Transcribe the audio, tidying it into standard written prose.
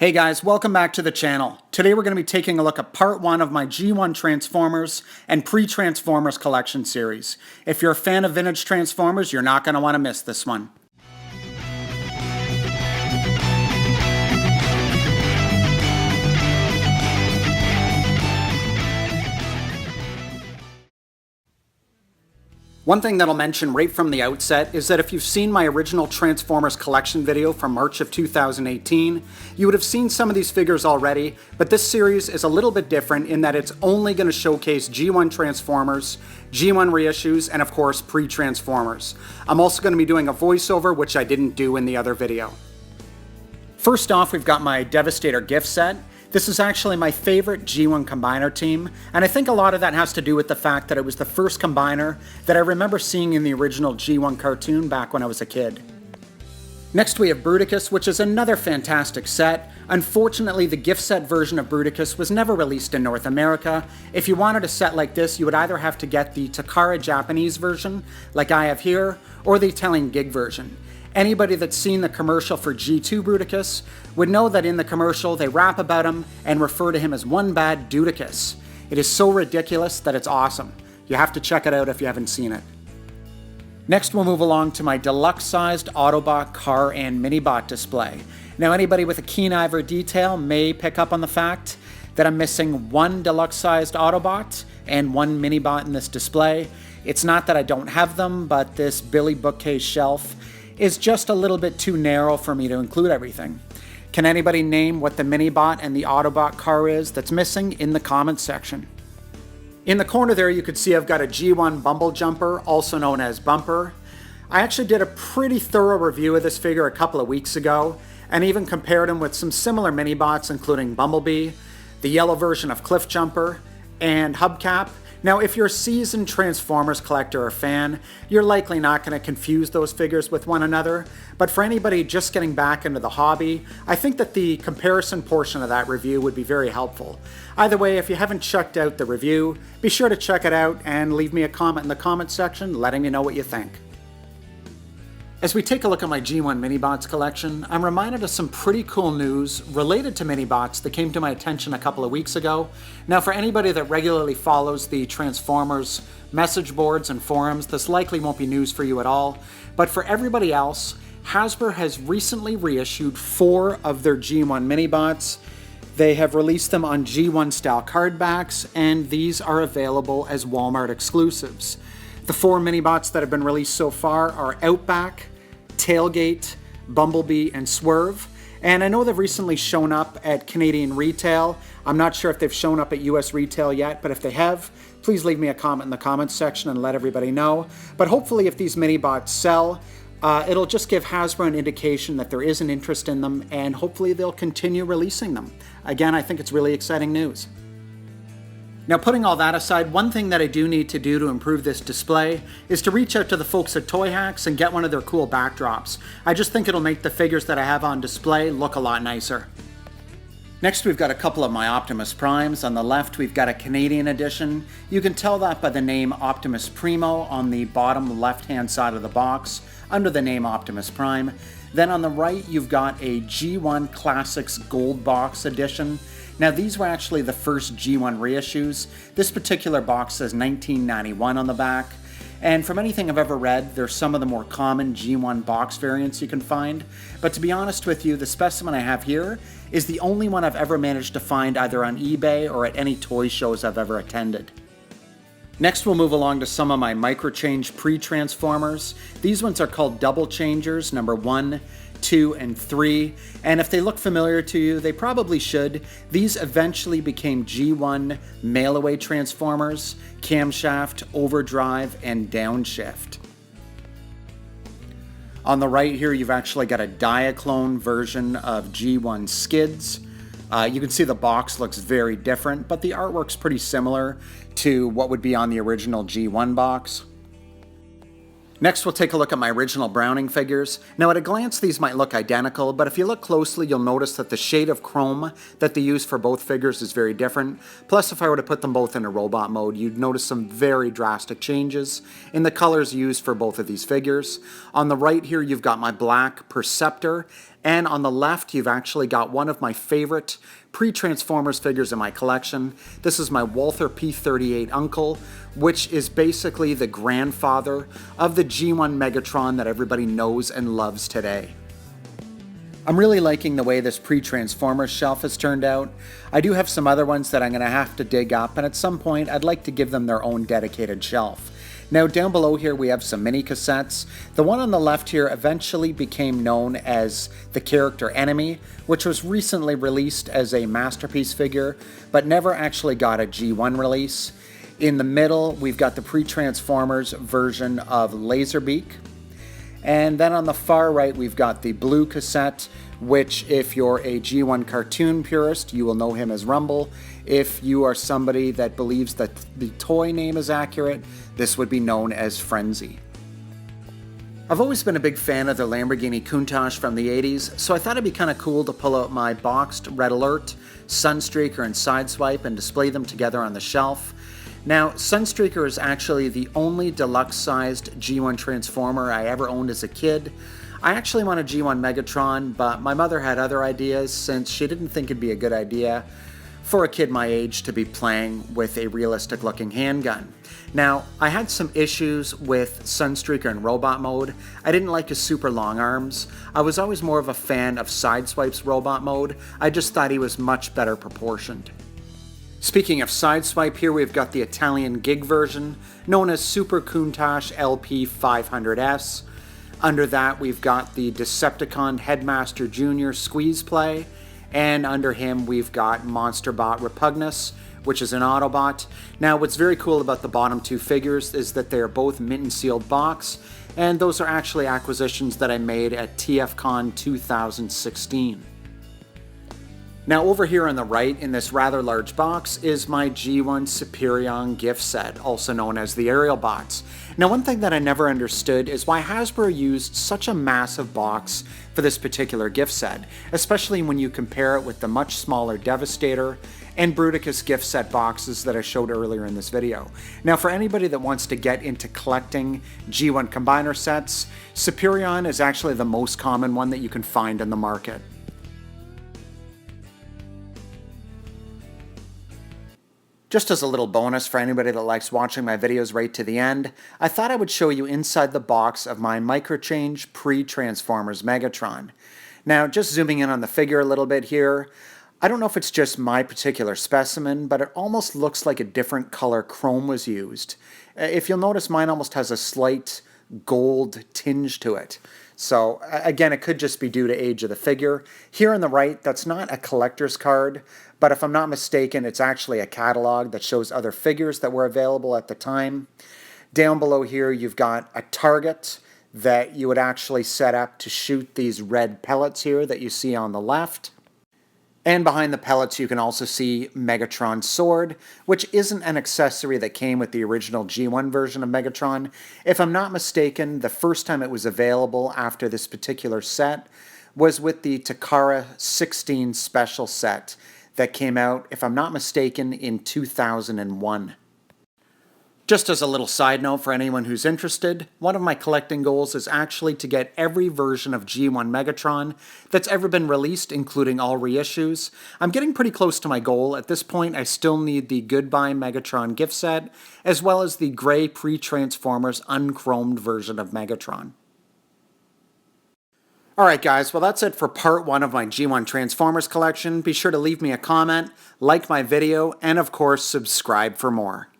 Hey guys, welcome back to the channel. Today we're going to be taking a look at part 1 of my G1 Transformers and Pre-Transformers collection series. If you're a fan of vintage Transformers, you're not going to want to miss this one. One thing that I'll mention right from the outset is that if you've seen my original Transformers collection video from March of 2018, you would have seen some of these figures already, but this series is a little bit different in that it's only going to showcase G1 Transformers, G1 reissues, and of course pre-Transformers. I'm also going to be doing a voiceover, which I didn't do in the other video. First off, we've got my Devastator Gift Set. This is actually my favorite G1 combiner team, and I think a lot of that has to do with the fact that it was the first combiner that I remember seeing in the original G1 cartoon back when I was a kid. Next we have Bruticus, which is another fantastic set. Unfortunately, the gift set version of Bruticus was never released in North America. If you wanted a set like this, you would either have to get the Takara Japanese version, like I have here, or the Italian gig version. Anybody that's seen the commercial for G2 Bruticus would know that in the commercial they rap about him and refer to him as one bad Dudicus. It is so ridiculous that it's awesome. You have to check it out if you haven't seen it. Next we'll move along to my deluxe-sized Autobot car and Minibot display. Now anybody with a keen eye for detail may pick up on the fact that I'm missing one deluxe-sized Autobot and one Minibot in this display. It's not that I don't have them, but this Billy bookcase shelf is just a little bit too narrow for me to include everything. Can anybody name what the Minibot and the Autobot car is that's missing in the comments section? In the corner there you could see I've got a G1 Bumble Jumper, also known as Bumper. I actually did a pretty thorough review of this figure a couple of weeks ago, and even compared him with some similar Minibots including Bumblebee, the yellow version of Cliff Jumper, and Hubcap. Now, if you're a seasoned Transformers collector or fan, you're likely not going to confuse those figures with one another, but for anybody just getting back into the hobby, I think that the comparison portion of that review would be very helpful. Either way, if you haven't checked out the review, be sure to check it out and leave me a comment in the comment section letting me know what you think. As we take a look at my G1 Minibots collection, I'm reminded of some pretty cool news related to Minibots that came to my attention a couple of weeks ago. Now for anybody that regularly follows the Transformers message boards and forums, this likely won't be news for you at all, but for everybody else, Hasbro has recently reissued 4 of their G1 Minibots. They have released them on G1 style card backs, and these are available as Walmart exclusives. The 4 Minibots that have been released so far are Outback, Tailgate, Bumblebee, and Swerve. And I know they've recently shown up at Canadian retail. I'm not sure if they've shown up at US retail yet, but if they have, please leave me a comment in the comments section and let everybody know. But hopefully if these Minibots sell, it'll just give Hasbro an indication that there is an interest in them, and hopefully they'll continue releasing them. Again, I think it's really exciting news. Now putting all that aside, one thing that I do need to do to improve this display is to reach out to the folks at Toy Hacks and get one of their cool backdrops. I just think it'll make the figures that I have on display look a lot nicer. Next we've got a couple of my Optimus Primes. On the left we've got a Canadian edition. You can tell that by the name Optimus Primo on the bottom left hand side of the box under the name Optimus Prime. Then on the right you've got a G1 Classics Gold Box edition. Now these were actually the first G1 reissues. This particular box says 1991 on the back, and from anything I've ever read, they're some of the more common G1 box variants you can find. But to be honest with you, the specimen I have here is the only one I've ever managed to find either on eBay or at any toy shows I've ever attended. Next we'll move along to some of my microchange pre-Transformers. These ones are called Double Changers, number 1, 2, and 3, and if they look familiar to you, they probably should. These eventually became G1 mail-away Transformers, Camshaft, Overdrive, and Downshift. On the right here, you've actually got a Diaclone version of G1 Skids. You can see the box looks very different, but the artwork's pretty similar to what would be on the original G1 box. Next we'll take a look at my original Browning figures. Now at a glance these might look identical, but if you look closely you'll notice that the shade of chrome that they use for both figures is very different. Plus if I were to put them both in a robot mode, you'd notice some very drastic changes in the colors used for both of these figures. On the right here you've got my black Perceptor And on the left, you've actually got one of my favorite pre-Transformers figures in my collection. This is my Walther P-38 uncle, which is basically the grandfather of the G1 Megatron that everybody knows and loves today. I'm really liking the way this pre-Transformers shelf has turned out. I do have some other ones that I'm going to have to dig up, and at some point I'd like to give them their own dedicated shelf. Now down below here we have some mini cassettes. The one on the left here eventually became known as the character Enemy, which was recently released as a Masterpiece figure, but never actually got a G1 release. In the middle we've got the pre-Transformers version of Laserbeak. And then on the far right we've got the blue cassette, which if you're a G1 cartoon purist, you will know him as Rumble. If you are somebody that believes that the toy name is accurate, this would be known as Frenzy. I've always been a big fan of the Lamborghini Countach from the 80s, so I thought it'd be kind of cool to pull out my boxed Red Alert, Sunstreaker, and Sideswipe and display them together on the shelf. Now, Sunstreaker is actually the only deluxe-sized G1 Transformer I ever owned as a kid. I actually want a G1 Megatron, but my mother had other ideas since she didn't think it'd be a good idea for a kid my age to be playing with a realistic-looking handgun. Now, I had some issues with Sunstreaker in robot mode. I didn't like his super long arms. I was always more of a fan of Sideswipe's robot mode. I just thought he was much better proportioned. Speaking of Sideswipe, here we've got the Italian gig version, known as Super Countach LP 500S. Under that, we've got the Decepticon Headmaster Jr. Squeeze Play, and under him we've got Monsterbot Repugnus, which is an Autobot. Now, what's very cool about the bottom two figures is that they are both mint and sealed box, and those are actually acquisitions that I made at TFCon 2016. Now over here on the right in this rather large box is my G1 Superion Gift Set, also known as the Aerial Bots. Now one thing that I never understood is why Hasbro used such a massive box for this particular gift set, especially when you compare it with the much smaller Devastator and Bruticus gift set boxes that I showed earlier in this video. Now for anybody that wants to get into collecting G1 combiner sets, Superion is actually the most common one that you can find in the market. Just as a little bonus for anybody that likes watching my videos right to the end, I thought I would show you inside the box of my Microchange pre-Transformers Megatron. Now, just zooming in on the figure a little bit here, I don't know if it's just my particular specimen, but it almost looks like a different color chrome was used. If you'll notice, mine almost has a slight gold tinge to it. So again, it could just be due to age of the figure. Here on the right, that's not a collector's card, but if I'm not mistaken, it's actually a catalog that shows other figures that were available at the time. Down below here, you've got a target that you would actually set up to shoot these red pellets here that you see on the left. And behind the pellets, you can also see Megatron's sword, which isn't an accessory that came with the original G1 version of Megatron. If I'm not mistaken, the first time it was available after this particular set was with the Takara 16 special set that came out, if I'm not mistaken, in 2001. Just as a little side note for anyone who's interested, one of my collecting goals is actually to get every version of G1 Megatron that's ever been released, including all reissues. I'm getting pretty close to my goal. At this point, I still need the Goodbye Megatron gift set, as well as the gray pre-Transformers unchromed version of Megatron. Alright guys, well that's it for part 1 of my G1 Transformers collection. Be sure to leave me a comment, like my video, and of course subscribe for more.